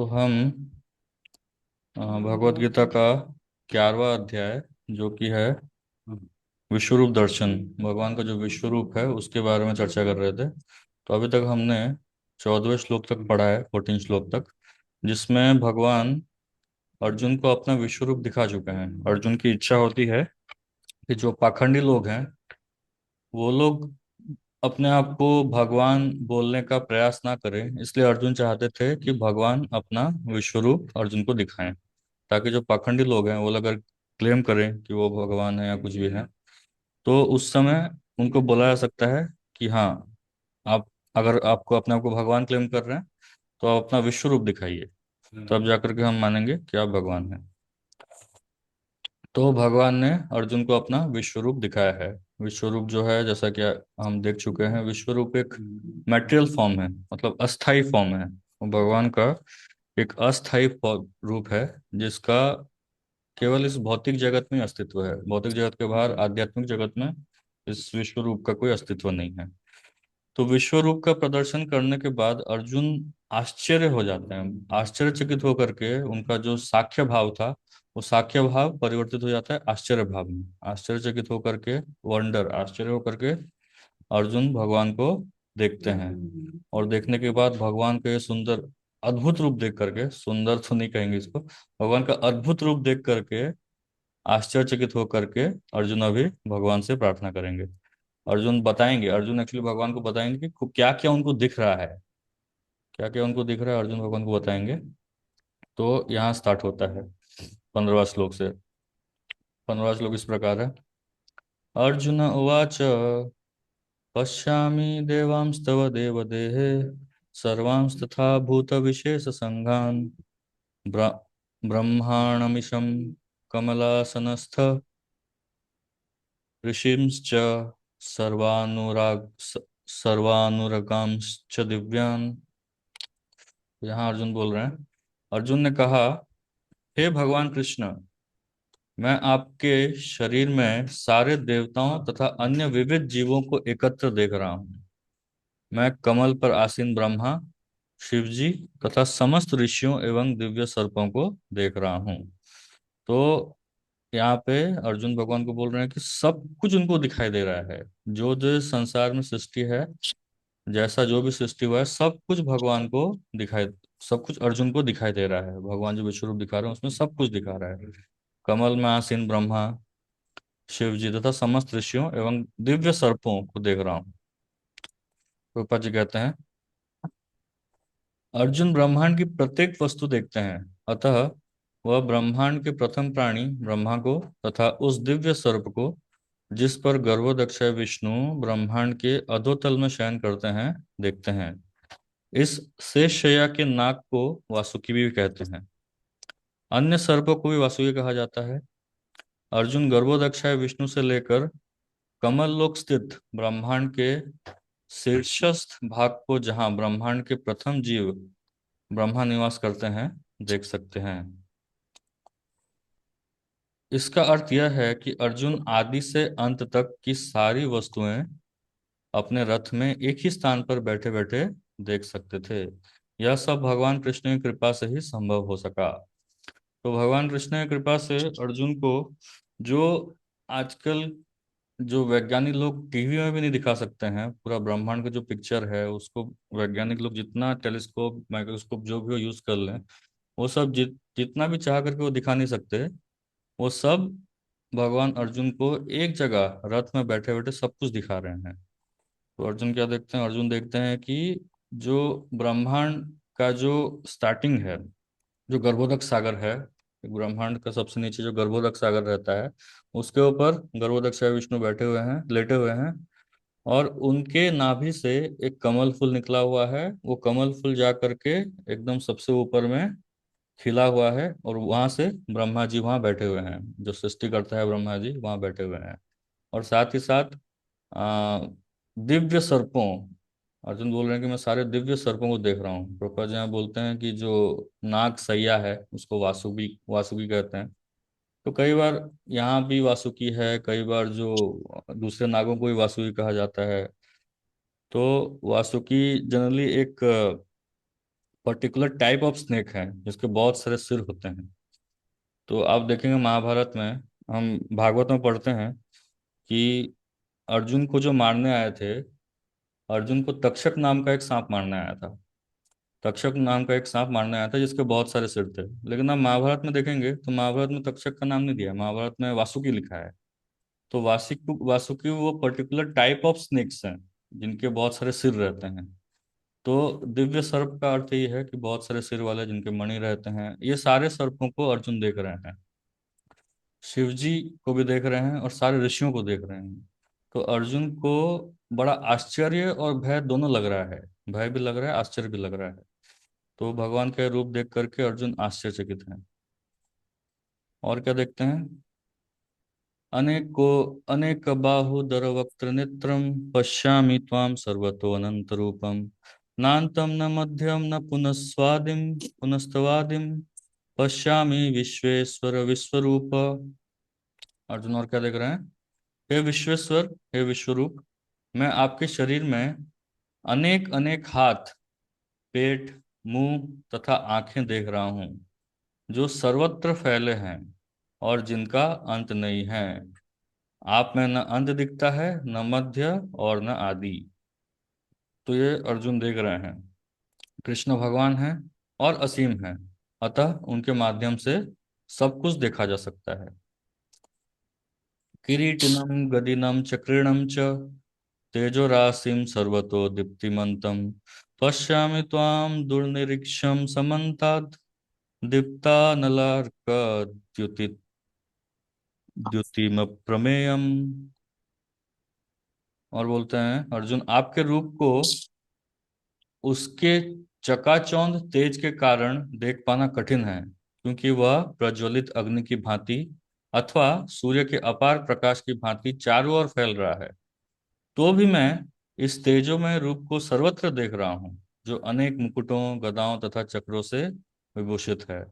तो हम भगवत गीता का 11वां अध्याय जो कि है विश्वरूप दर्शन, भगवान का जो विश्व रूप है उसके बारे में चर्चा कर रहे थे। तो अभी तक हमने 14वें श्लोक तक पढ़ा है, 14 श्लोक तक, जिसमें भगवान अर्जुन को अपना विश्व रूप दिखा चुके हैं। अर्जुन की इच्छा होती है कि जो पाखंडी लोग हैं वो लोग अपने आप को भगवान बोलने का प्रयास ना करें, इसलिए अर्जुन चाहते थे कि भगवान अपना विश्व रूप अर्जुन को दिखाएं, ताकि जो पाखंडी लोग हैं वो लोग अगर क्लेम करें कि वो भगवान है या कुछ भी है, तो उस समय उनको बोला जा सकता है कि हाँ, आप अगर आपको अपने आप को भगवान क्लेम कर रहे हैं तो आप अपना विश्व रूप दिखाइए, तब जाकर के हम मानेंगे कि आप भगवान हैं। तो भगवान ने अर्जुन को अपना विश्व रूप दिखाया है। विश्व रूप जो है, जैसा कि हम देख चुके हैं, विश्व रूप एक मटेरियल फॉर्म है, मतलब अस्थाई फॉर्म है। वो भगवान का एक अस्थाई रूप है, जिसका केवल इस भौतिक जगत में अस्तित्व है। भौतिक जगत के बाहर आध्यात्मिक जगत में इस विश्व रूप का कोई अस्तित्व नहीं है। तो विश्व रूप का प्रदर्शन करने के बाद अर्जुन आश्चर्य हो जाते हैं। आश्चर्यचकित होकर के उनका जो साख्य भाव था, वो साख्य भाव परिवर्तित हो जाता है आश्चर्य भाव में। आश्चर्यचकित होकर के, वंडर, आश्चर्य होकर के अर्जुन भगवान को देखते हैं। और देखने के बाद भगवान का ये सुंदर अद्भुत रूप देख करके, सुंदर तो नहीं कहेंगे इसको, भगवान का अद्भुत रूप देख करके आश्चर्यचकित होकर के अर्जुन अभी भगवान से प्रार्थना करेंगे। अर्जुन बताएंगे, अर्जुन एक्चुअली भगवान को बताएंगे कि क्या क्या उनको दिख रहा है। क्या क्या उनको दिख रहा है अर्जुन भगवान को बताएंगे। तो यहाँ स्टार्ट होता है 15वां श्लोक से। 15वां श्लोक इस प्रकार है। अर्जुन उवाच पश्यामि देवांस्तव देवदेहे सर्वांस्तथा भूतविशेषसङ्घान् ब्र ब्रह्माणमीशं कमलासनस्थ ऋषिंश्च सर्वानुरगांश्च दिव्यान्। यहाँ अर्जुन बोल रहे हैं। अर्जुन ने कहा, हे भगवान कृष्ण, मैं आपके शरीर में सारे देवताओं तथा अन्य विविध जीवों को एकत्र देख रहा हूँ। मैं कमल पर आसीन ब्रह्मा, शिव जी तथा समस्त ऋषियों एवं दिव्य सर्पों को देख रहा हूँ। तो यहाँ पे अर्जुन भगवान को बोल रहे हैं कि सब कुछ उनको दिखाई दे रहा है। जो जो इस संसार में सृष्टि है, जैसा जो भी सृष्टि हुआ है, सब कुछ भगवान को दिखाई, सब कुछ अर्जुन को दिखाई दे रहा है। भगवान जो विश्व रूप दिखा रहे हैं उसमें सब कुछ दिखा रहा है। कमल में आसीन ब्रह्मा, शिव जी तथा समस्त ऋषियों एवं दिव्य सर्पों को देख रहा हूँ। रूपा जी कहते हैं, अर्जुन ब्रह्मांड की प्रत्येक वस्तु देखते हैं, अतः वह ब्रह्मांड के प्रथम प्राणी ब्रह्मा को तथा उस दिव्य सर्प को, जिस पर गर्भोदक्षय विष्णु ब्रह्मांड के अधोतल में शयन करते हैं, देखते हैं। इस शेषशय्या के नाग को वासुकी भी कहते हैं। अन्य सर्पों को भी वासुकी कहा जाता है। अर्जुन गर्भोदक्षाय विष्णु से लेकर कमल लोक स्थित ब्रह्मांड के शीर्षस्थ भाग को, जहां ब्रह्मांड के प्रथम जीव ब्रह्मा निवास करते हैं, देख सकते हैं। इसका अर्थ यह है कि अर्जुन आदि से अंत तक की सारी वस्तुएं अपने रथ में एक ही स्थान पर बैठे बैठे देख सकते थे। यह सब भगवान कृष्ण की कृपा से ही संभव हो सका। तो भगवान कृष्ण की कृपा से अर्जुन को, जो आजकल जो वैज्ञानिक लोग टीवी में भी नहीं दिखा सकते हैं, पूरा ब्रह्मांड का जो पिक्चर है उसको वैज्ञानिक लोग जितना टेलीस्कोप माइक्रोस्कोप जो भी वो यूज कर लें, वो सब जितना भी चाह करके वो दिखा नहीं सकते। वो सब भगवान अर्जुन को एक जगह रथ में बैठे बैठे सब कुछ दिखा रहे हैं। तो अर्जुन क्या देखते हैं? अर्जुन देखते हैं कि जो ब्रह्मांड का जो स्टार्टिंग है, जो गर्भोदक सागर है, ब्रह्मांड का सबसे नीचे जो गर्भोदक सागर रहता है, उसके ऊपर गर्भोदक से विष्णु बैठे हुए हैं, लेटे हुए हैं। और उनके नाभि से एक कमल फूल निकला हुआ है। वो कमल फूल जा करके एकदम सबसे ऊपर में खिला हुआ है, और वहां से ब्रह्मा जी वहां बैठे हुए हैं। जो सृष्टि करता है ब्रह्मा जी वहां बैठे हुए हैं। और साथ ही साथ आ, दिव्य सर्पों, अर्जुन बोल रहे हैं कि मैं सारे दिव्य सर्पों को देख रहा हूँ। प्रभुपाद जी यहाँ बोलते हैं कि जो नाग सैया है उसको वासुकी वासुकी कहते हैं। तो कई बार यहाँ भी वासुकी है, कई बार जो दूसरे नागों को भी वासुकी कहा जाता है। तो वासुकी जनरली एक पर्टिकुलर टाइप ऑफ स्नेक है जिसके बहुत सारे सिर होते हैं। तो आप देखेंगे महाभारत में, हम भागवत में पढ़ते हैं कि अर्जुन को जो मारने आए थे, अर्जुन को तक्षक नाम का एक सांप मारने आया था। तक्षक नाम का एक सांप मारने आया था जिसके बहुत सारे सिर थे। लेकिन आप महाभारत में देखेंगे तो महाभारत में तक्षक का नाम नहीं दिया है, महाभारत में वासुकी लिखा है। तो वासुकी वासुकी वो पर्टिकुलर टाइप ऑफ स्नेक्स हैं जिनके बहुत सारे सिर रहते हैं। तो दिव्य सर्प का अर्थ ये है कि बहुत सारे सिर वाले जिनके मणि रहते हैं। ये सारे सर्पों को अर्जुन देख रहे हैं, शिव जी को भी देख रहे हैं और सारे ऋषियों को देख रहे हैं। तो अर्जुन को बड़ा आश्चर्य और भय दोनों लग रहा है। भय भी लग रहा है, आश्चर्य भी लग रहा है। तो भगवान का रूप देख करके अर्जुन आश्चर्यचकित हैं। और क्या देखते हैं? अनेको अनेक बाहुदर वक्त्र नेत्रम पश्यामि त्वां सर्वतो अनंत रूपम नान्तं न मध्यम न पुनस्वादिम पुनस्तवादिम पश्यामि विश्वेश्वर विश्वरूप। अर्जुन और क्या देख रहे हैं? हे विश्वेश्वर, हे विश्वरूप, मैं आपके शरीर में अनेक अनेक हाथ, पेट, मुंह तथा आंखें देख रहा हूं जो सर्वत्र फैले हैं और जिनका अंत नहीं है। आप में न अंत दिखता है, न मध्य और न आदि। तो ये अर्जुन देख रहे हैं, कृष्ण भगवान हैं और असीम हैं, अतः उनके माध्यम से सब कुछ देखा जा सकता है। किरीटिनं गदिनं चक्रिणं च तेजोराशिं सर्वतो दीप्तिमन्तं पश्यामि त्वां दुर्निरीक्ष्यं समन्तात् दीप्तानलार्कद्युति द्युतिमप्रमेयम्। और बोलते हैं अर्जुन, आपके रूप को उसके चकाचौंध तेज के कारण देख पाना कठिन है, क्योंकि वह प्रज्वलित अग्नि की भांति अथवा सूर्य के अपार प्रकाश की भांति चारों ओर फैल रहा है। तो भी मैं इस तेजोमय रूप को सर्वत्र देख रहा हूँ, जो अनेक मुकुटों, गदाओं तथा चक्रों से विभूषित है।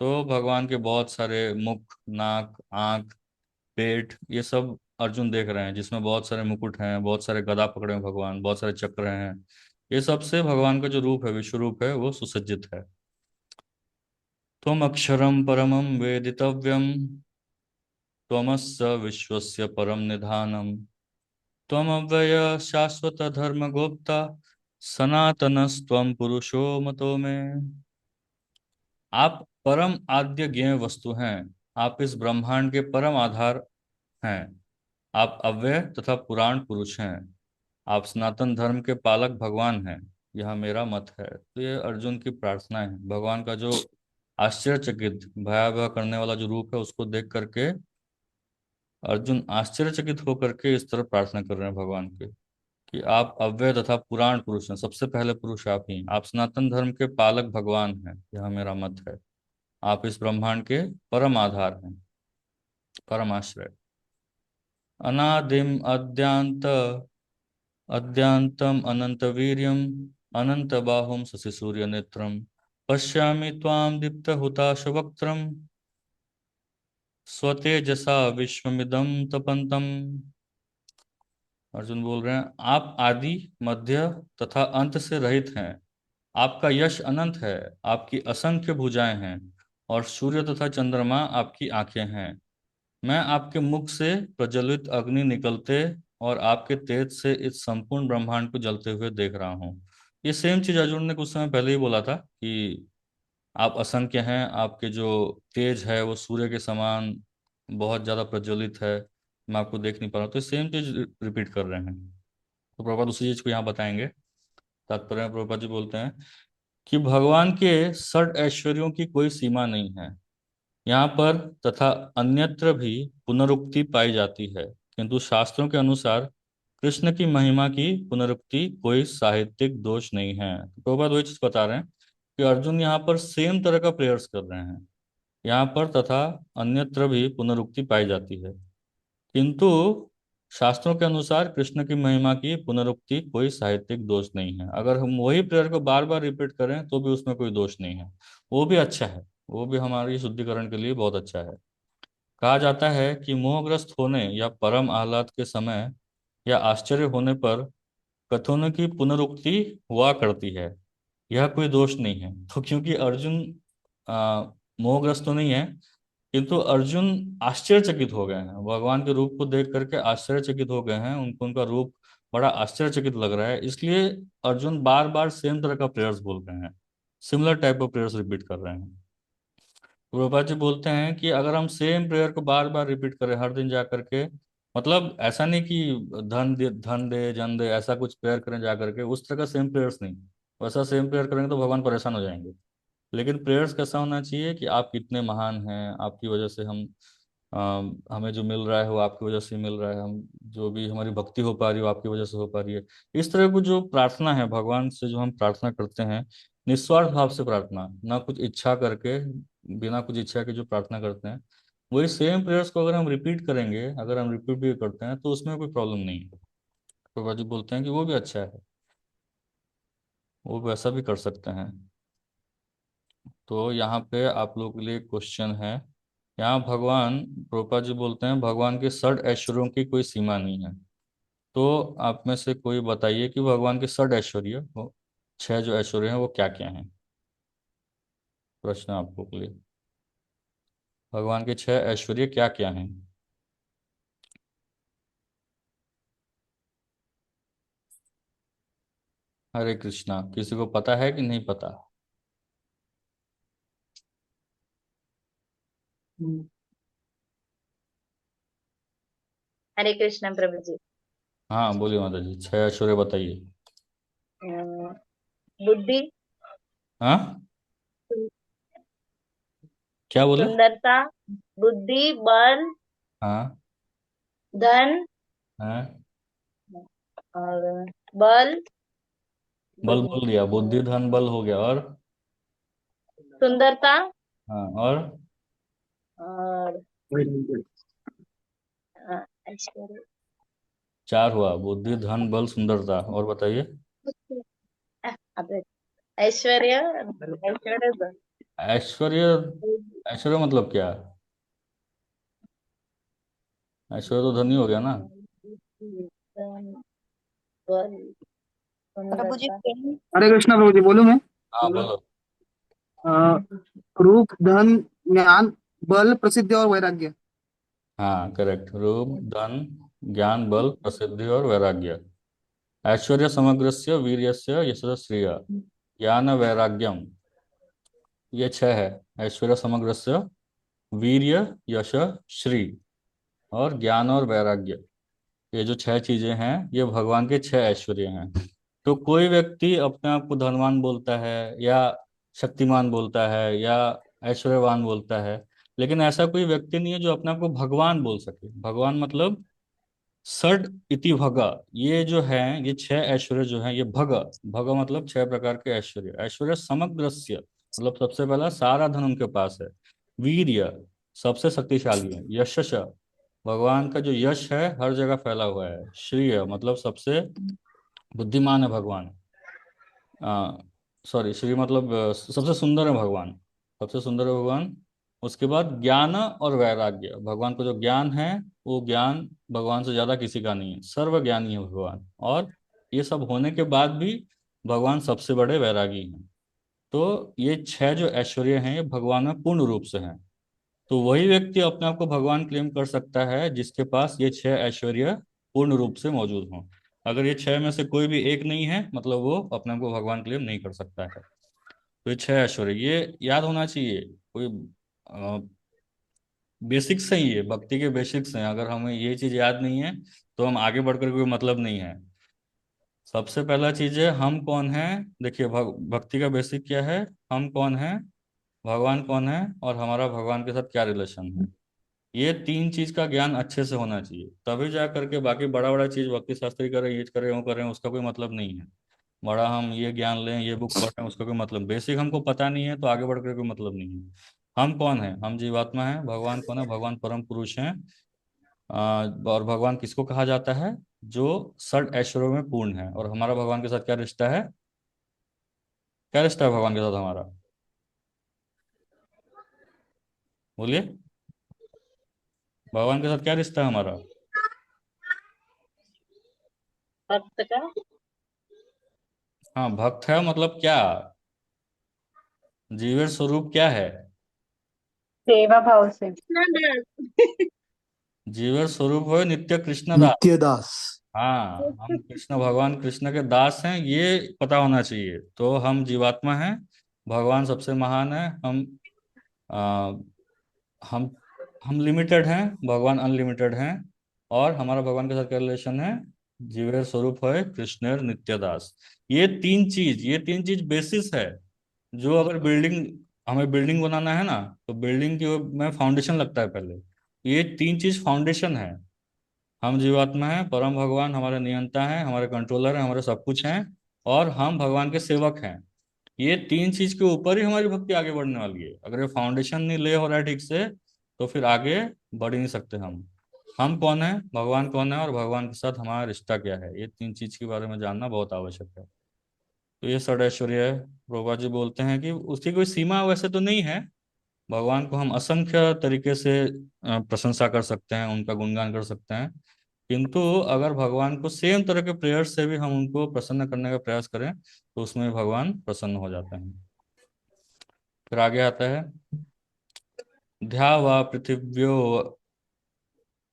तो भगवान के बहुत सारे मुख, नाक, आंख, पेट, ये सब अर्जुन देख रहे हैं, जिसमें बहुत सारे मुकुट हैं, बहुत सारे गदा पकड़े हैं भगवान, बहुत सारे चक्र हैं। ये सब से भगवान का जो रूप है, विश्व रूप है, वो सुसज्जित है। त्वम अक्षरम परमम वेदितव्यम त्वमस्य विश्वस्य परम निधानम त्वमव्यय शाश्वत धर्म गोप्ता सनातनस्त्वं पुरुषो मतो में। आप परम आद्य ज्ञेय वस्तु हैं। आप इस ब्रह्मांड के परम आधार हैं। आप अव्यय तथा पुराण पुरुष हैं। आप सनातन धर्म के पालक भगवान हैं। यह मेरा मत है। तो ये अर्जुन की प्रार्थना है। भगवान का जो आश्चर्यचकित भयावह करने वाला जो रूप है उसको देख करके अर्जुन आश्चर्यचकित होकर के इस तरह प्रार्थना कर रहे हैं भगवान के, कि आप अव्यय तथा पुराण पुरुष हैं, सबसे पहले पुरुष आप ही हैं। आप सनातन धर्म के पालक भगवान हैं, यह मेरा मत है। आप इस ब्रह्मांड के परम आधार हैं, परम आश्रय। अनादिम अद्यांत अद्यांतम अनंत वीर्यम अनंत बाहुम शशि सूर्य नेत्रम पश्यामि त्वाम दीप्त हुताश वक्त्रम स्वतेजसा विश्वमिदं तपंतम। अर्जुन बोल रहे हैं, आप आदि, मध्य तथा अंत से रहित हैं। आपका यश अनंत है। आपकी असंख्य भुजाएं हैं और सूर्य तथा चंद्रमा आपकी आंखें हैं। मैं आपके मुख से प्रज्वलित अग्नि निकलते और आपके तेज से इस संपूर्ण ब्रह्मांड को जलते हुए देख रहा हूँ। ये सेम चीज अर्जुन ने कुछ समय पहले ही बोला था कि आप असंख्य हैं, आपके जो तेज है वो सूर्य के समान बहुत ज्यादा प्रज्वलित है, मैं आपको देख नहीं पा रहा हूँ। तो सेम चीज रिपीट कर रहे हैं। तो प्रभुपाद उसी चीज को यहाँ बताएंगे। तात्पर्य में प्रभुपाद जी बोलते हैं कि भगवान के षड ऐश्वर्यों की कोई सीमा नहीं है। यहाँ पर तथा अन्यत्र भी पुनरुक्ति पाई जाती है, किंतु शास्त्रों के अनुसार कृष्ण की महिमा की पुनरुक्ति कोई साहित्यिक दोष नहीं है। तो प्रभुपाद वही चीज बता रहे हैं कि अर्जुन यहाँ पर सेम तरह का प्रेयर्स कर रहे हैं। यहाँ पर तथा अन्यत्र भी पुनरुक्ति पाई जाती है, किंतु शास्त्रों के अनुसार कृष्ण की महिमा की पुनरुक्ति कोई साहित्यिक दोष नहीं है। अगर हम वही प्रेयर को बार बार रिपीट करें तो भी उसमें कोई दोष नहीं है, वो भी अच्छा है, वो भी हमारी शुद्धिकरण के लिए बहुत अच्छा है। कहा जाता है कि मोहग्रस्त होने या परम आह्लाद के समय या आश्चर्य होने पर कथनों की पुनरुक्ति हुआ करती है। यह कोई दोष नहीं है। तो क्योंकि अर्जुन आ, मोहग्रस्त तो नहीं है, किंतु अर्जुन आश्चर्यचकित हो गए हैं, भगवान के रूप को देख करके आश्चर्यचकित हो गए हैं, उनको उनका रूप बड़ा आश्चर्यचकित लग रहा है, इसलिए अर्जुन बार बार सेम तरह का प्रेयर्स बोल रहे हैं, similar type of prayers repeat कर रहे हैं। प्रभुपाद जी बोलते हैं कि अगर हम सेम प्रेयर को बार बार रिपीट करें हर दिन जा करके, मतलब ऐसा नहीं कि धन दे जन दे ऐसा कुछ प्रेयर करें जा करके, उस तरह का सेम प्रेयर्स नहीं। वैसा सेम प्रेयर करेंगे तो भगवान परेशान हो जाएंगे। लेकिन प्रेयर्स कैसा होना चाहिए कि आप कितने महान हैं, आपकी वजह से हम हमें जो मिल रहा है वो आपकी वजह से मिल रहा है, हम जो भी हमारी भक्ति हो पा रही है वो आपकी वजह से हो पा रही है। इस तरह की जो प्रार्थना है भगवान से, जो हम प्रार्थना करते हैं निस्वार्थ भाव से प्रार्थना, ना कुछ इच्छा करके, बिना कुछ इच्छा के जो प्रार्थना करते हैं, वही सेम प्रेयर्स को अगर हम रिपीट करेंगे, अगर हम रिपीट भी करते हैं तो उसमें कोई प्रॉब्लम नहीं है। तो बाजी बोलते हैं कि वो भी अच्छा है, वो वैसा भी कर सकते हैं। तो यहाँ पे आप लोगों के लिए क्वेश्चन है। यहाँ भगवान, प्रोपा जी बोलते हैं भगवान के षड ऐश्वर्यों की कोई सीमा नहीं है। तो आप में से कोई बताइए कि भगवान के षड ऐश्वर्य, वो छह जो ऐश्वर्य हैं वो क्या क्या हैं। प्रश्न आपको के लिए, भगवान के छह ऐश्वर्य क्या क्या हैं। हरे कृष्णा, किसी को पता है कि नहीं पता। हरे कृष्ण प्रभु जी। हाँ बोलिए माता जी, छह ऐश्वर्य बताइए। अ, बुद्धि, हाँ, क्या बोले। सुंदरता, बुद्धि, बल, हाँ। धन, हाँ, और बल, बल बल, बोल दिया, बुद्धि धन बल हो गया, और सुंदरता, हाँ, और और ऐश्वर्य, चार हुआ, बुद्धि धन बल सुंदरता, और बताइए। अबे, ऐश्वर्य, ऐश्वर्य, ऐश्वर्य, ऐश्वर्य मतलब क्या। ऐश्वर्य तो धनी हो गया ना। धन, बल, प्रभु जी सुंदरता। हरे कृष्णा प्रभु जी बोलूं मैं। हाँ बोलो। अ, रूप धन ज्ञान बल प्रसिद्धि और वैराग्य। हाँ करेक्ट, रूप धन ज्ञान बल प्रसिद्धि और वैराग्य। ऐश्वर्य समग्रस्य वीर्यस्य यशस्य श्रिय ज्ञान वैराग्यम, ये छह है। ऐश्वर्य समग्रस्य, वीर्य, यश, श्री, और ज्ञान और वैराग्य, ये जो छह चीजें हैं ये भगवान के छह ऐश्वर्य हैं। तो कोई व्यक्ति अपने आप को धनवान बोलता है, या शक्तिमान बोलता है, या ऐश्वर्यवान बोलता है, लेकिन ऐसा कोई व्यक्ति नहीं है जो अपने आप को भगवान बोल सके। भगवान मतलब षड इति भग, ये जो है ये छह ऐश्वर्य जो है ये भग, भग मतलब छह प्रकार के ऐश्वर्य। ऐश्वर्य समग्रस्य मतलब सबसे पहला सारा धन उनके पास है। वीर्य, सबसे शक्तिशाली है। यशस, भगवान का जो यश है हर जगह फैला हुआ है। श्रेय मतलब सबसे बुद्धिमान है भगवान। सॉरी, श्री मतलब सबसे सुंदर है भगवान, सबसे सुंदर है भगवान। उसके बाद ज्ञान और वैराग्य, भगवान को जो ज्ञान है वो ज्ञान भगवान से ज्यादा किसी का नहीं है, सर्व ज्ञानी है भगवान। और ये सब होने के बाद भी भगवान सबसे बड़े वैरागी हैं। तो ये छह जो ऐश्वर्य हैं ये भगवान में पूर्ण रूप से हैं। तो वही व्यक्ति अपने आप को भगवान क्लेम कर सकता है जिसके पास ये छह ऐश्वर्य पूर्ण रूप से मौजूद हों। अगर ये छह में से कोई भी एक नहीं है, मतलब वो अपने आप को भगवान क्लेम नहीं कर सकता है। तो ये छह ऐश्वर्य ये याद होना चाहिए। कोई बेसिक्स हैं, ये भक्ति के बेसिक्स हैं। अगर हमें ये चीज याद नहीं है तो हम आगे बढ़कर कोई मतलब नहीं है। सबसे पहला चीज है हम कौन है। देखिए भक्ति का बेसिक क्या है, हम कौन है, भगवान कौन है, और हमारा भगवान के साथ क्या रिलेशन है। ये तीन चीज का ज्ञान अच्छे से होना चाहिए, तभी जा करके बाकी बड़ा बड़ा चीज भक्ति शास्त्री करें, ये करें वो करें, उसका कोई मतलब नहीं है। बड़ा हम ये ज्ञान लें, ये बुक पढ़ें, उसका कोई मतलब, बेसिक हमको पता नहीं है तो आगे बढ़ कर कोई मतलब नहीं है। हम कौन है, हम जीवात्मा है। भगवान कौन है, भगवान परम पुरुष हैं। और भगवान किसको कहा जाता है, जो षड ऐश्वर्यों में पूर्ण है। और हमारा भगवान के साथ क्या रिश्ता है, क्या रिश्ता है भगवान के साथ हमारा, बोलिए। भगवान के साथ क्या रिश्ता है हमारा। भक्त का। हाँ, भक्त है मतलब क्या, जीवेर स्वरूप क्या है? सेवा भाव से। कृष्णदास। जीवेर स्वरूप है नित्य कृष्ण दास। नित्य दास। हाँ, हम कृष्ण, भगवान कृष्ण के दास हैं, ये पता होना चाहिए। तो हम जीवात्मा हैं, भगवान सबसे महान है। आ, हम हम लिमिटेड हैं, भगवान अनलिमिटेड हैं। और हमारा भगवान के साथ क्या रिलेशन है? जीवेर स्वरूप है कृष्णेर नित्य दास। ये तीन चीज बेसिस है। जो अगर हमें बिल्डिंग बनाना है ना, तो बिल्डिंग की में फाउंडेशन लगता है पहले। ये तीन चीज फाउंडेशन है। हम जीवात्मा हैं, परम भगवान हमारे नियंता हैं, हमारे कंट्रोलर हैं, हमारे सब कुछ हैं। और हम भगवान के सेवक हैं। ये तीन चीज के ऊपर ही हमारी भक्ति आगे बढ़ने वाली है। अगर ये फाउंडेशन नहीं ले हो रहा है ठीक से, तो फिर आगे बढ़ ही नहीं सकते हम कौन है, भगवान कौन है, और भगवान के साथ हमारा रिश्ता क्या है, ये तीन चीज के बारे में जानना बहुत आवश्यक है। तो ये षडैश्वर्य है। प्रभुपाद जी बोलते हैं कि उसकी कोई सीमा वैसे तो नहीं है। भगवान को हम असंख्य तरीके से प्रशंसा कर सकते हैं, उनका गुणगान कर सकते हैं। किंतु अगर भगवान को सेम तरह के प्रेयर से भी हम उनको प्रसन्न करने का प्रयास करें, तो उसमें भगवान प्रसन्न हो जाते हैं। फिर आगे आता है, ध्या वा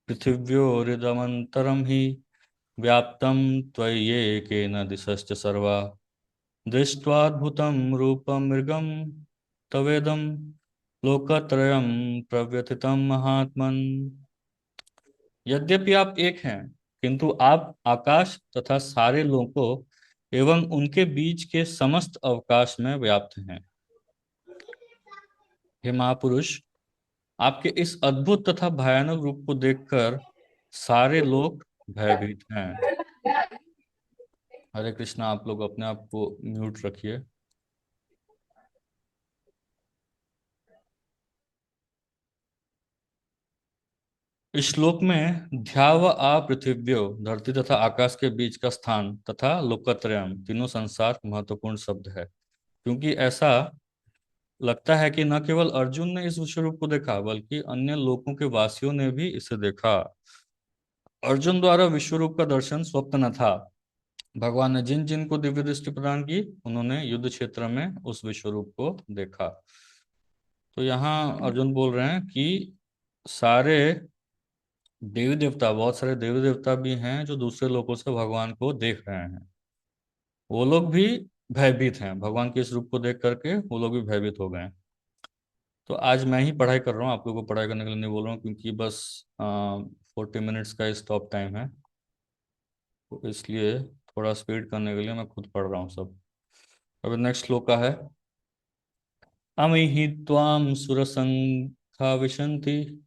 पृथिव्योरिदमन्तरं हि व्याप्तं त्वय्येकेन दिशश्च सर्वा दृष्ट्वाद्भुतं रूपं मृगं तवेदं लोकत्रयं प्रव्यथितं महात्मन्। यद्यपि आप एक हैं, किंतु आप आकाश तथा सारे लोकों एवं उनके बीच के समस्त अवकाश में व्याप्त हैं। हे महापुरुष, आपके इस अद्भुत तथा भयानक रूप को देखकर सारे लोग भयभीत हैं। हरे कृष्णा, आप लोग अपने आप को म्यूट रखिए। इस श्लोक में ध्याव आ पृथिव्यो, धरती तथा आकाश के बीच का स्थान, तथा लोकत्रयम, तीनों संसार महत्वपूर्ण शब्द है। क्योंकि ऐसा लगता है कि न केवल अर्जुन ने इस विश्व रूप को देखा, बल्कि अन्य लोकों के वासियों ने भी इसे देखा। अर्जुन द्वारा विश्व रूप का दर्शन स्वप्न न था। भगवान ने जिन जिन को दिव्य दृष्टि प्रदान की, उन्होंने युद्ध क्षेत्र में उस विश्व रूप को देखा। तो यहाँ अर्जुन बोल रहे हैं कि सारे देवी देवता, बहुत सारे देवी देवता भी हैं जो दूसरे लोगों से भगवान को देख रहे हैं। वो लोग भी भयभीत हैं, भगवान के इस रूप को देख करके वो लोग भी भयभीत हो गए हैं। तो आज मैं ही पढ़ाई कर रहा हूँ, आप लोगों को पढ़ाई करने के लिए नहीं बोल रहा हूँ, क्योंकि बस 40 मिनट्स का स्टॉप टाइम है। तो इसलिए थोड़ा स्पीड करने के लिए मैं खुद पढ़ रहा हूँ सब। अभी नेक्स्ट श्लोक का है, अमिहि त्वां सुरसङ्घा विशन्ति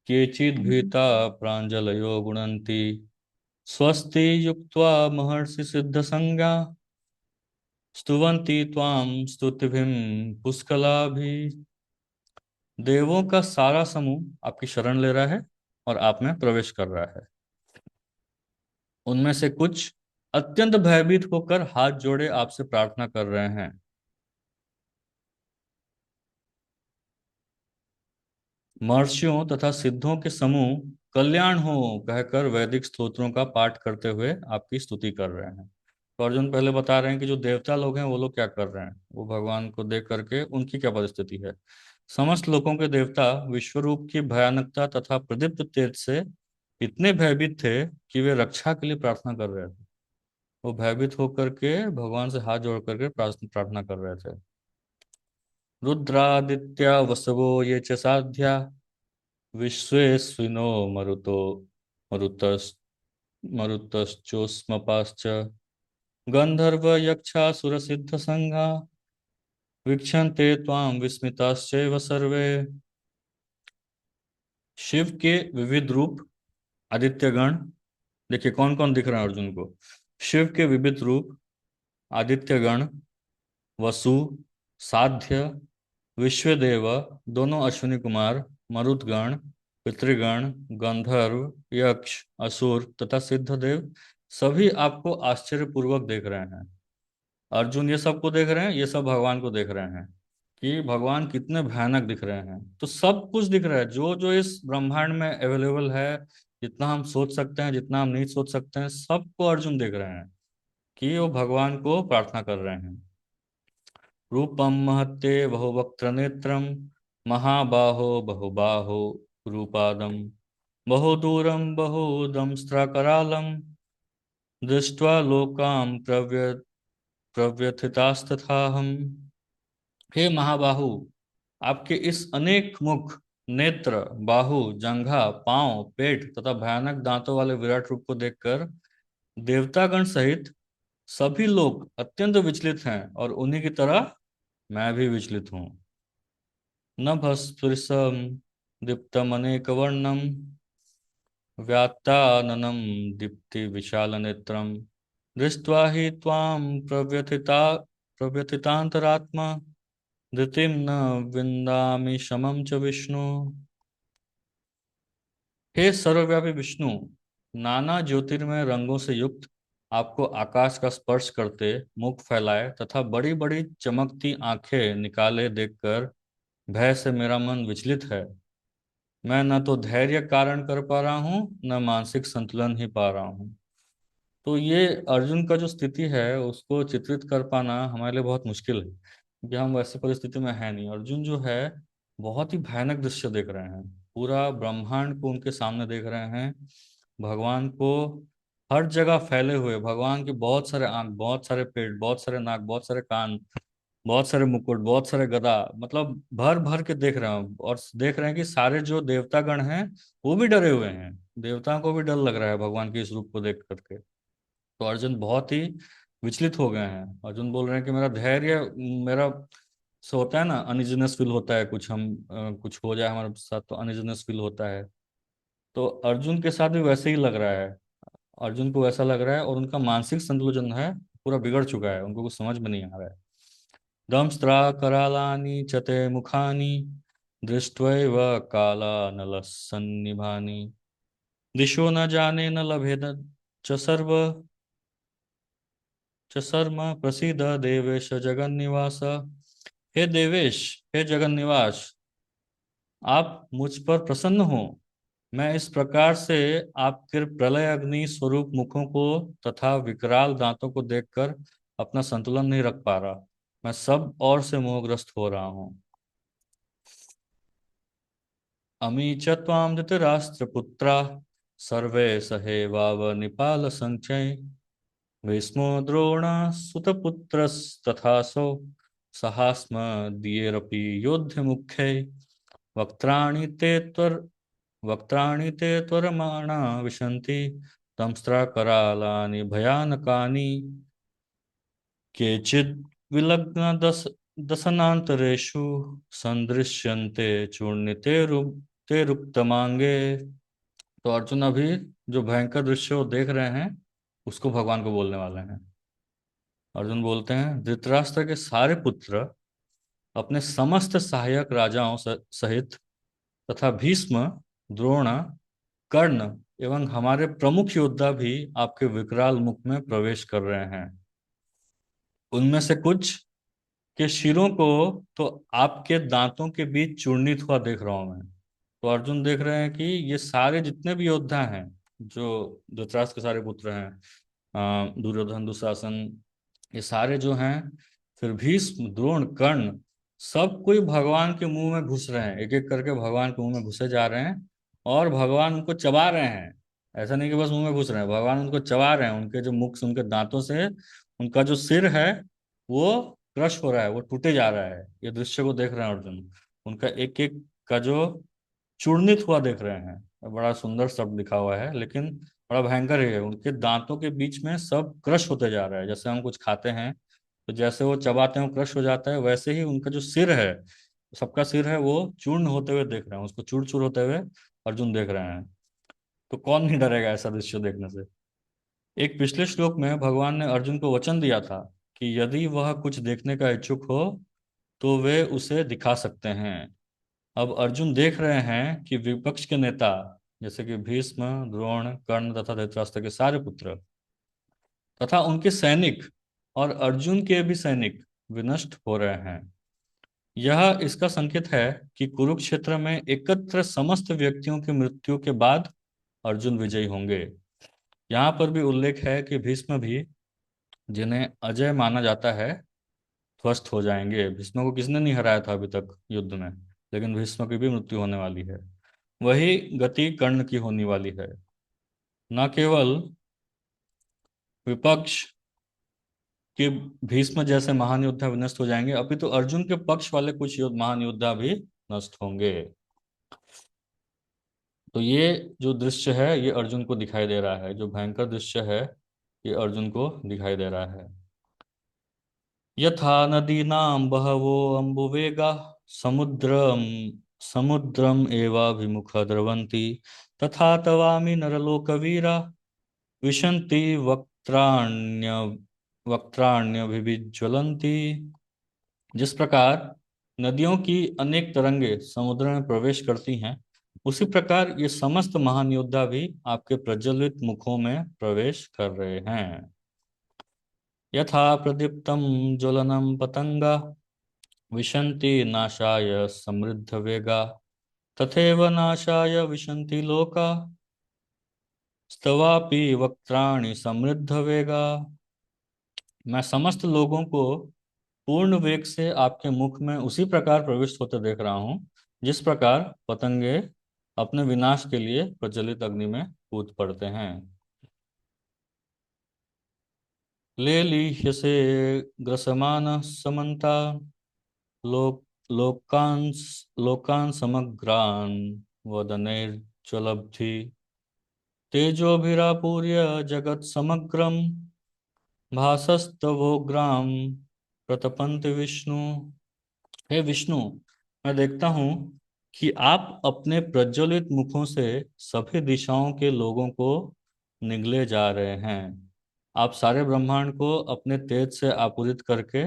केचिद्भीता प्राञ्जलयो गुणन्ति स्वस्ति युक्त्वा महर्षि सिद्धसंज्ञा स्तुवन्ति त्वां स्तुतिभिः पुष्कलाभि। देवों का सारा समूह आपकी शरण ले रहा है और आप में प्रवेश कर रहा है। उनमें से कुछ अत्यंत भयभीत होकर हाथ जोड़े आपसे प्रार्थना कर रहे हैं। महर्षियों तथा सिद्धों के समूह कल्याण हो कहकर वैदिक स्तोत्रों का पाठ करते हुए आपकी स्तुति कर रहे हैं। तो अर्जुन पहले बता रहे हैं कि जो देवता लोग हैं वो लोग क्या कर रहे हैं, वो भगवान को देख करके उनकी क्या परिस्थिति है। समस्त लोगों के देवता विश्व रूप की भयानकता तथा प्रदीप्त तेज से इतने भयभीत थे कि वे रक्षा के लिए प्रार्थना कर रहे थे। वो भयभीत होकर के भगवान से हाथ जोड़ करके प्रार्थना कर रहे थे। रुद्रादित्या वसवो ये च साध्या विश्वेस्विनो मरुतो मरुतस् मरुतश्चोष्मपाश्च गंधर्व यक्षासुर सिद्ध संघा वीक्षन्ते त्वां विस्मिताश्चैव सर्वे। शिव के विविध रूप आदित्य गण, देखिए कौन कौन दिख रहा है अर्जुन को। शिव के विविध रूप आदित्य गण, वसु, साध्य, विश्वदेव, दोनों अश्विनी कुमार, मरुदगण, पितृगण, गंधर्व, यक्ष, असुर तथा सिद्धदेव सभी आपको आश्चर्यपूर्वक देख रहे हैं। अर्जुन ये सबको देख रहे हैं, ये सब भगवान को देख रहे हैं कि भगवान कितने भयानक दिख रहे हैं। तो सब कुछ दिख रहा है जो जो इस ब्रह्मांड में अवेलेबल है, जितना हम सोच सकते हैं, जितना हम नहीं सोच सकते हैं, सबको अर्जुन देख रहे हैं कि वो भगवान को प्रार्थना कर रहे हैं। रूपम महत्ते बहुवक्त्र नेत्रम महाबाहो बहुबाहो रूपादम बहुदूरम बहुदंष्ट्राकरालम दृष्ट्वा लोकाम प्रव्यथितास्तथा हम। हे महाबाहु, आपके इस अनेक मुख, नेत्र, बाहु, जंघा, पांव, पेट तथा भयानक दांतों वाले विराट रूप को देखकर देवतागण सहित सभी लोग अत्यंत विचलित हैं, और उन्हीं की तरह मैं भी विचलित हूँ। नभस्पृशं दीप्तमनेकवर्णं व्यात्ताननं दीप्तिविशालनेत्रं दृष्ट्वा हि त्वां प्रव्यथितान्तरात्मा धृतिं न विन्दामि शमं च विष्णु। हे सर्वव्यापी विष्णु, नाना ज्योतिर्मय रंगों से युक्त आपको आकाश का स्पर्श करते, मुख फैलाए तथा बड़ी बड़ी चमकती आंखें निकाले देखकर भय से मेरा मन विचलित है। मैं न तो धैर्य कारण कर पा रहा हूँ, न मानसिक संतुलन ही पा रहा हूँ। तो ये अर्जुन का जो स्थिति है उसको चित्रित कर पाना हमारे लिए बहुत मुश्किल है, क्योंकि हम वैसी परिस्थिति में है नहीं। अर्जुन जो है बहुत ही भयानक दृश्य देख रहे हैं, पूरा ब्रह्मांड को उनके सामने देख रहे हैं, भगवान को हर जगह फैले हुए, भगवान के बहुत सारे आंख, बहुत सारे पेट, बहुत सारे नाक, बहुत सारे कान, बहुत सारे मुकुट, बहुत सारे गदा, मतलब भर भर के देख रहे हैं। और देख रहे हैं कि सारे जो देवतागण हैं वो भी डरे हुए हैं, देवताओं को भी डर लग रहा है भगवान के इस रूप को देख करके। तो अर्जुन बहुत ही विचलित हो गए हैं। अर्जुन बोल रहे हैं कि मेरा धैर्य, मेरा सो होता है ना, अनइजीनेस फील होता है, कुछ हम कुछ हो जाए हमारे साथ तो अनइजीनेस फील होता है। तो अर्जुन के साथ भी वैसे ही लग रहा है, अर्जुन को वैसा लग रहा है, और उनका मानसिक संतुलन है पूरा बिगड़ चुका है, उनको कुछ समझ में नहीं आ रहा है। दंष्ट्रा करालानि चते मुखानि दृष्ट्वैव कालानलसन्निभानि दिशो न जाने न लभेद च सर्व च शर्म प्रसीद देवेश जगन्निवास। हे देवेश, हे जगन्निवास, आप मुझ पर प्रसन्न हो। मैं इस प्रकार से आपके प्रलय अग्नि स्वरूप मुखों को तथा विकराल दांतों को देखकर अपना संतुलन नहीं रख पा रहा, मैं सब ओर से मोहग्रस्त हो रहा हूँ। अमी च त्वां धृतराष्ट्रपुत्रा सर्वे सहेवावनिपाल संचय भीष्मो द्रोण सुतपुत्रस्तथासौ सहास्म दिएरपि योध्य मुख्यै वक्त्राणि ते त्वर वक्त्राणि ते त्वरमाणा विशन्ति दंष्ट्राकरालानि भयानकानि केचिद् विलग्न दशनान्तरेषु सन्दृश्यन्ते चूर्णिते ते रुक्तमांगे। तो अर्जुन अभी जो भयंकर दृश्य वो देख रहे हैं उसको भगवान को बोलने वाले हैं। अर्जुन बोलते हैं, धृतराष्ट्र के सारे पुत्र अपने समस्त सहायक राजाओं सहित तथा भीष्म, द्रोण, कर्ण एवं हमारे प्रमुख योद्धा भी आपके विकराल मुख में प्रवेश कर रहे हैं। उनमें से कुछ के शिरों को तो आपके दांतों के बीच चूर्णित हुआ देख रहा हूं मैं। तो अर्जुन देख रहे हैं कि ये सारे जितने भी योद्धा हैं, जो धृतराष्ट्र के सारे पुत्र हैं, दुर्योधन, दुशासन, ये सारे जो हैं, फिर भीष्म, द्रोण, कर्ण, सब कोई भगवान के मुंह में घुस रहे हैं, एक एक करके भगवान के मुंह में घुसे जा रहे हैं, और भगवान उनको चबा रहे हैं। ऐसा नहीं कि बस मुंह में घुस रहे हैं, भगवान उनको चबा रहे हैं, उनके जो मुख से, उनके दांतों से उनका जो सिर है वो क्रश हो रहा है, वो टूटे जा रहा है। ये दृश्य को देख रहे हैं अर्जुन, उनका एक एक का जो चूर्णित हुआ देख रहे हैं। बड़ा सुंदर शब्द लिखा हुआ है, लेकिन बड़ा भयंकर है। उनके दांतों के बीच में सब क्रश होते जा रहा है, जैसे हम कुछ खाते हैं तो जैसे वो चबाते हैं वो क्रश हो जाता है, वैसे ही उनका जो सिर है, सबका सिर है, वो चूर्ण होते हुए देख रहे हैं, उसको चूर चूर होते हुए अर्जुन देख रहे हैं। तो कौन नहीं डरेगा ऐसा दृश्य देखने से। एक पिछले श्लोक में भगवान ने अर्जुन को वचन दिया था कि यदि वह कुछ देखने का इच्छुक हो तो वे उसे दिखा सकते हैं। अब अर्जुन देख रहे हैं कि विपक्ष के नेता जैसे कि भीष्म, द्रोण, कर्ण तथा धृतराष्ट्र के सारे पुत्र तथा उनके सैनिक और अर्जुन के भी सैनिक विनष्ट हो रहे हैं। यह इसका संकेत है कि कुरुक्षेत्र में एकत्र समस्त व्यक्तियों की मृत्यु के बाद अर्जुन विजयी होंगे। यहाँ पर भी उल्लेख है कि भीष्म भी, जिन्हें अजय माना जाता है, ध्वस्त हो जाएंगे। भीष्म को किसने नहीं हराया था अभी तक युद्ध में, लेकिन भीष्म की भी मृत्यु होने वाली है। वही गति कर्ण की होने वाली है। न केवल विपक्ष के भीष्म जैसे महान योद्धा विनष्ट हो जाएंगे, अभी तो अर्जुन के पक्ष वाले कुछ महान योद्धा भी नष्ट होंगे। तो ये जो दृश्य है ये अर्जुन को दिखाई दे रहा है, जो भयंकर दृश्य है ये अर्जुन को दिखाई दे रहा है। यथा नदीनां बहवो अम्बुवेगाः समुद्रम समुद्रम एवाभिमुखा द्रवन्ति, तथा तवामि नरलोकवीरा विशन्ति वक्त्राण्यभिज्वलन्ति। जिस प्रकार नदियों की अनेक तरंगे समुद्र में प्रवेश करती हैं, उसी प्रकार ये समस्त महान योद्धा भी आपके प्रज्वलित मुखों में प्रवेश कर रहे हैं। यथा प्रदीप्तं ज्वलनं पतंगा विशन्ति नाशाय समृद्ध वेगा, तथैव नाशाय विशन्ति लोका स्तवापि वक्त्राणि समृद्ध वेगा। मैं समस्त लोगों को पूर्ण वेग से आपके मुख में उसी प्रकार प्रविष्ट होते देख रहा हूं, जिस प्रकार पतंगे अपने विनाश के लिए प्रज्वलित अग्नि में कूद पड़ते हैं। लेलिह्यसे ग्रसमान समन्ता लोक लोकान् समग्रान् वदनैर्ज्वलब्धि, तेजोभिरापूर्य जगत् समग्रम भासस्तवोग्राम प्रतपन्ति विष्णु। हे विष्णु, मैं देखता हूँ कि आप अपने प्रज्वलित मुखों से सभी दिशाओं के लोगों को निगले जा रहे हैं। आप सारे ब्रह्मांड को अपने तेज से आपूरित करके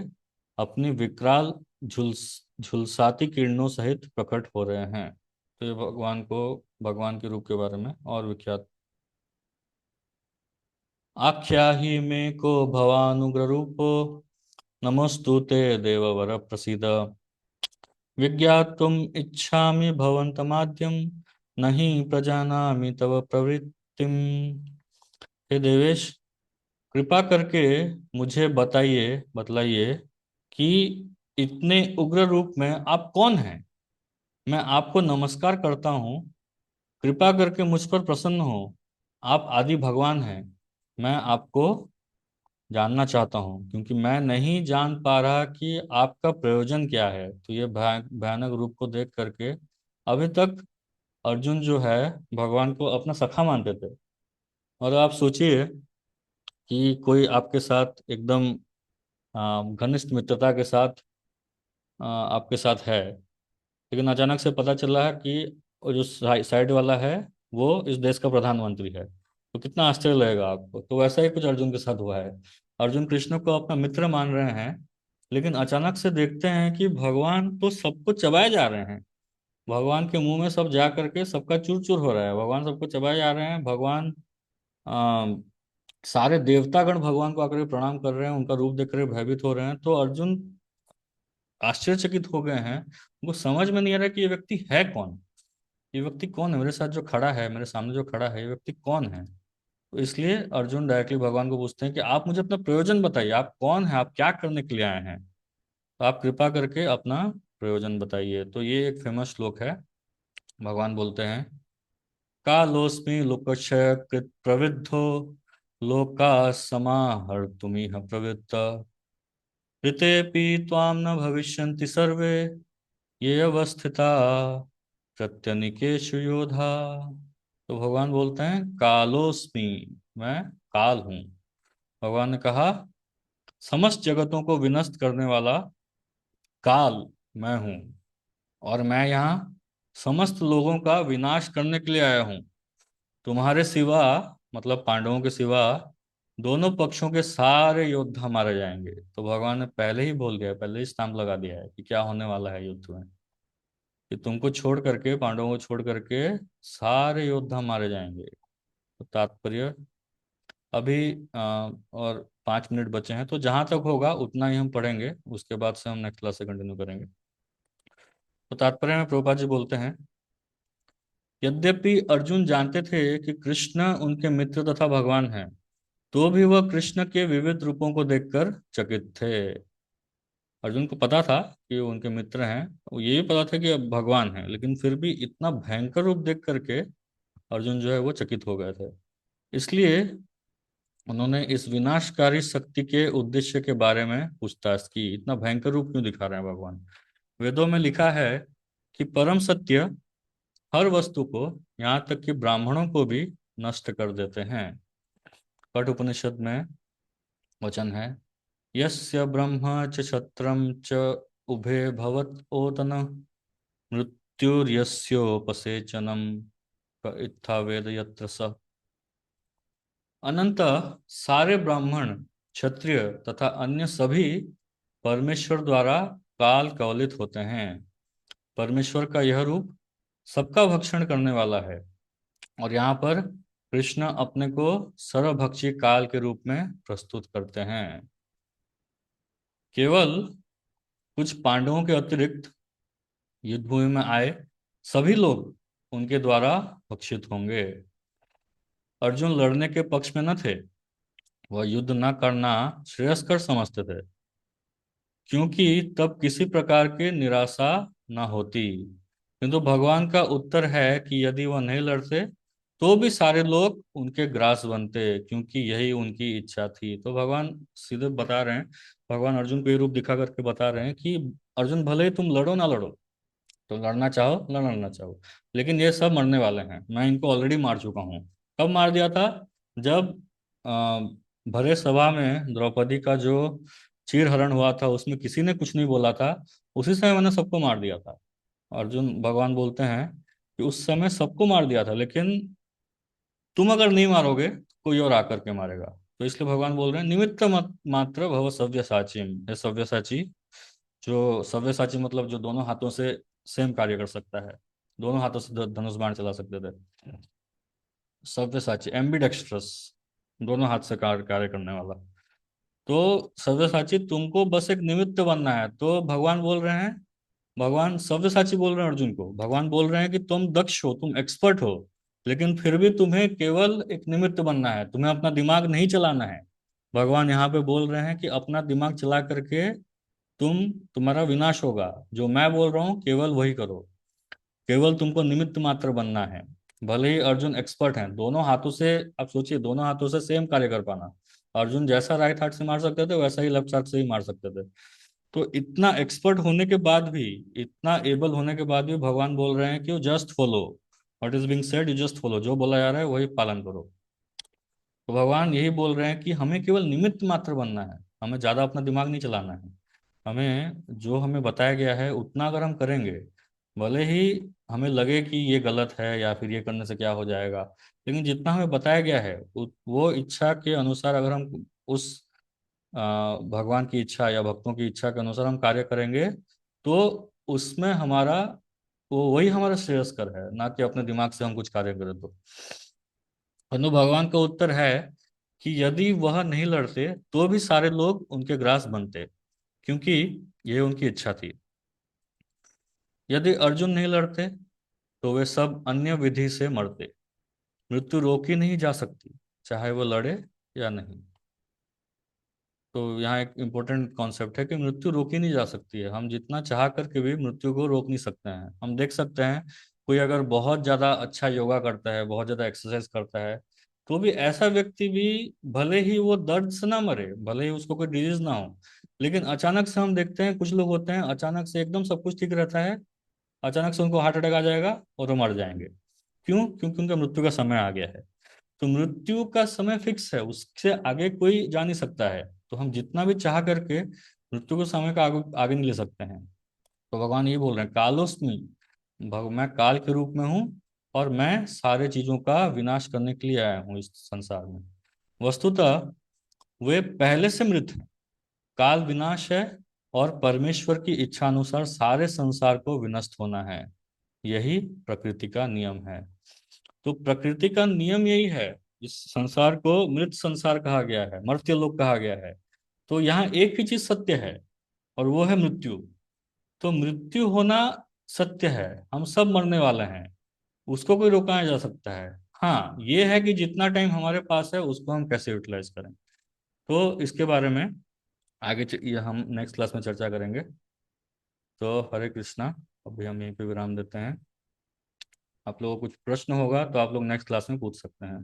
अपनी विकराल झुलसाती किरणों सहित प्रकट हो रहे हैं। तो ये भगवान के रूप के बारे में और विख्यात। आख्याहि मे को भवानुग्र रूपो, नमोस्तु ते देववर प्रसीद, विज्ञातुम् इच्छामि भवन्तमाद्यं, नहीं प्रजानामि तव प्रवृत्तिम। हे देवेश, कृपा करके मुझे बतलाइए कि इतने उग्र रूप में आप कौन हैं। मैं आपको नमस्कार करता हूँ, कृपा करके मुझ पर प्रसन्न हो। आप आदि भगवान हैं। मैं आपको जानना चाहता हूँ, क्योंकि मैं नहीं जान पा रहा कि आपका प्रयोजन क्या है। तो ये भयानक रूप को देख करके अभी तक अर्जुन जो है भगवान को अपना सखा मानते थे, और आप सोचिए कि कोई आपके साथ एकदम घनिष्ठ मित्रता के साथ आपके साथ है, लेकिन अचानक से पता चला है कि वो जो साइड वाला है वो इस देश का प्रधानमंत्री है, तो कितना आश्चर्य लगेगा आपको। तो वैसा ही कुछ अर्जुन के साथ हुआ है। अर्जुन कृष्ण को अपना मित्र मान रहे हैं, लेकिन अचानक से देखते हैं कि भगवान तो सबको चबाए जा रहे हैं। भगवान के मुंह में सब जा करके सबका चूर चूर हो रहा है, भगवान सबको चबाए जा रहे हैं। भगवान आ, सारे देवतागण भगवान को आकर के प्रणाम कर रहे हैं, उनका रूप देख कर भयभीत हो रहे हैं। तो अर्जुन आश्चर्यचकित हो गए हैं। उनको समझ में नहीं आ रहा कि ये व्यक्ति है कौन। ये व्यक्ति कौन है मेरे साथ जो खड़ा है, मेरे सामने जो खड़ा है, ये व्यक्ति कौन है। तो इसलिए अर्जुन डायरेक्टली भगवान को पूछते हैं कि आप मुझे अपना प्रयोजन बताइए, आप कौन है, आप क्या करने के लिए आए हैं। तो आप कृपा करके अपना प्रयोजन बताइए। तो ये एक फेमस श्लोक है। भगवान बोलते हैं, कालोस्मि लोकक्षय कृत प्रवृद्धो, लोका समाहर्तुमिह प्रवृत्त, ऋतेऽपि त्वां न भविष्यन्ति सर्वे, ये अवस्थिता प्रत्यनिकेषु योधा। तो भगवान बोलते हैं कालोस्मि, मैं काल हूं। भगवान ने कहा समस्त जगतों को विनष्ट करने वाला काल मैं हूं, और मैं यहाँ समस्त लोगों का विनाश करने के लिए आया हूं। तुम्हारे सिवा, मतलब पांडवों के सिवा, दोनों पक्षों के सारे योद्धा मारे जाएंगे। तो भगवान ने पहले ही बोल दिया है, पहले ही स्टैंप लगा दिया है कि क्या होने वाला है युद्ध में, कि तुमको छोड़ करके, पांडवों को छोड़ करके सारे योद्धा मारे जाएंगे। तो तात्पर्य अभी और 5 मिनट बचे हैं, तो जहां तक होगा उतना ही हम पढ़ेंगे, उसके बाद से हम नेक्स्ट क्लास से कंटिन्यू करेंगे। तो तात्पर्य में प्रभुपाद जी बोलते हैं, यद्यपि अर्जुन जानते थे कि कृष्ण उनके मित्र तथा भगवान हैं, तो भी वह कृष्ण के विविध रूपों को देखकर चकित थे। अर्जुन को पता था कि वो उनके मित्र हैं, वो ये भी पता था कि अब भगवान है, लेकिन फिर भी इतना भयंकर रूप देख करके अर्जुन जो है वो चकित हो गए थे। इसलिए उन्होंने इस विनाशकारी शक्ति के उद्देश्य के बारे में पूछताछ की, इतना भयंकर रूप क्यों दिखा रहे हैं भगवान। वेदों में लिखा है कि परम सत्य हर वस्तु को, यहाँ तक कि ब्राह्मणों को भी नष्ट कर देते हैं। कठ उपनिषद में वचन है, यस्य ब्रह्म च क्षत्रम च उभे भवत ओतन मृत्युर्यस्योपसेचनम क इत्था वेद यत्र स। अनंतः सारे ब्राह्मण, क्षत्रिय तथा अन्य सभी परमेश्वर द्वारा काल कवलित होते हैं। परमेश्वर का यह रूप सबका भक्षण करने वाला है, और यहाँ पर कृष्ण अपने को सर्वभक्षी काल के रूप में प्रस्तुत करते हैं। केवल कुछ पांडवों के अतिरिक्त युद्ध भूमि में आए सभी लोग उनके द्वारा भक्षित होंगे। अर्जुन लड़ने के पक्ष में न थे, वह युद्ध न करना श्रेयस्कर समझते थे, क्योंकि तब किसी प्रकार की निराशा न होती। किंतु भगवान का उत्तर है कि यदि वह नहीं लड़ते तो भी सारे लोग उनके ग्रास बनते, क्योंकि यही उनकी इच्छा थी। तो भगवान सीधे बता रहे हैं, भगवान अर्जुन को ये रूप दिखा करके बता रहे हैं कि अर्जुन भले ही तुम लड़ो ना लड़ो, तो लड़ना चाहो लड़ना ना चाहो, लेकिन ये सब मरने वाले हैं। मैं इनको ऑलरेडी मार चुका हूँ। कब मार दिया था? जब अ, भरे सभा में द्रौपदी का जो चीरहरण हुआ था, उसमें किसी ने कुछ नहीं बोला था, उसी समय मैंने सबको मार दिया था। अर्जुन भगवान बोलते हैं कि उस समय सबको मार दिया था, लेकिन तुम अगर नहीं मारोगे कोई और आकर के मारेगा। तो इसलिए भगवान बोल रहे हैं, निमित्त मात्र भव सव्यसाचीम। हे सव्यसाची, जो सव्यसाची मतलब जो दोनों हाथों से सेम कार्य कर सकता है, दोनों हाथों से धनुष बाण चला सकते थे। सव्यसाची एम्बिडेक्स्ट्रस, दोनों हाथ से कार्य करने वाला। तो सव्यसाची तुमको बस एक निमित्त बनना है। तो भगवान बोल रहे हैं, भगवान सव्यसाची बोल रहे हैं अर्जुन को, भगवान बोल रहे हैं कि तुम दक्ष हो, तुम एक्सपर्ट हो, लेकिन फिर भी तुम्हें केवल एक निमित्त बनना है, तुम्हें अपना दिमाग नहीं चलाना है। भगवान यहाँ पे बोल रहे हैं कि अपना दिमाग चला करके तुम्हारा विनाश होगा। जो मैं बोल रहा हूँ केवल वही करो, केवल तुमको निमित्त मात्र बनना है। भले ही अर्जुन एक्सपर्ट हैं, दोनों हाथों से, आप सोचिए, दोनों हाथों से सेम कार्य कर पाना। अर्जुन जैसा राइट हाथ से मार सकते थे, वैसा ही लेफ्ट हाथ से ही मार सकते थे। तो इतना एक्सपर्ट होने के बाद भी, इतना एबल होने के बाद भी भगवान बोल रहे हैं कि just follow what is being said, you just follow, जो बोला जा रहा है वही पालन करो। तो भगवान यही बोल रहे हैं कि हमें केवल निमित्त मात्र बनना है, हमें ज्यादा अपना दिमाग नहीं चलाना है। हमें जो हमें बताया गया है उतना अगर हम करेंगे, भले ही हमें लगे कि ये गलत है या फिर ये करने से क्या हो जाएगा, लेकिन जितना हमें बताया गया है वो इच्छा के अनुसार अगर हम उस भगवान की इच्छा या भक्तों की इच्छा के अनुसार हम कार्य करेंगे, तो उसमें हमारा, वो वही हमारा श्रेयस्कर है, ना कि अपने दिमाग से हम कुछ कार्य करें। तो परंतु भगवान का उत्तर है कि यदि वह नहीं लड़ते तो भी सारे लोग उनके ग्रास बनते, क्योंकि यह उनकी इच्छा थी। यदि अर्जुन नहीं लड़ते तो वे सब अन्य विधि से मरते। मृत्यु रोकी नहीं जा सकती, चाहे वो लड़े या नहीं। तो यहाँ एक इम्पोर्टेंट कॉन्सेप्ट है कि मृत्यु रोकी नहीं जा सकती है। हम जितना चाह करके भी मृत्यु को रोक नहीं सकते हैं। हम देख सकते हैं, कोई अगर बहुत ज़्यादा अच्छा योगा करता है, बहुत ज़्यादा एक्सरसाइज करता है, तो भी ऐसा व्यक्ति भी, भले ही वो दर्द से ना मरे, भले ही उसको कोई डिजीज ना हो, लेकिन अचानक से हम देखते हैं कुछ लोग होते हैं, अचानक से एकदम सब कुछ ठीक रहता है, अचानक से उनको हार्ट अटैक आ जाएगा और वो मर जाएंगे। क्यों? क्योंकि उनका मृत्यु का समय आ गया है। तो मृत्यु का समय फिक्स है, उससे आगे कोई जा नहीं सकता है। तो हम जितना भी चाह करके मृत्यु को समय का आगे आगे नहीं ले सकते हैं। तो भगवान ये बोल रहे हैं, कालोस्मि, मैं काल के रूप में हूँ, और मैं सारे चीजों का विनाश करने के लिए आया हूँ इस संसार में। वस्तुतः वे पहले से मृत हैं, काल विनाश है, और परमेश्वर की इच्छा अनुसार सारे संसार को विनष्ट होना है। यही प्रकृति का नियम है। तो प्रकृति का नियम यही है। इस संसार को मृत संसार कहा गया है, मर्त्य लोक कहा गया है। तो यहाँ एक ही चीज सत्य है, और वो है मृत्यु। तो मृत्यु होना सत्य है, हम सब मरने वाले हैं, उसको कोई रोका नहीं जा सकता है। हाँ, ये है कि जितना टाइम हमारे पास है उसको हम कैसे यूटिलाइज करें। तो इसके बारे में ये हम नेक्स्ट क्लास में चर्चा करेंगे। तो हरे कृष्णा, अभी हम यहीं पे विराम देते हैं। आप लोगों को कुछ प्रश्न होगा तो आप लोग नेक्स्ट क्लास में पूछ सकते हैं।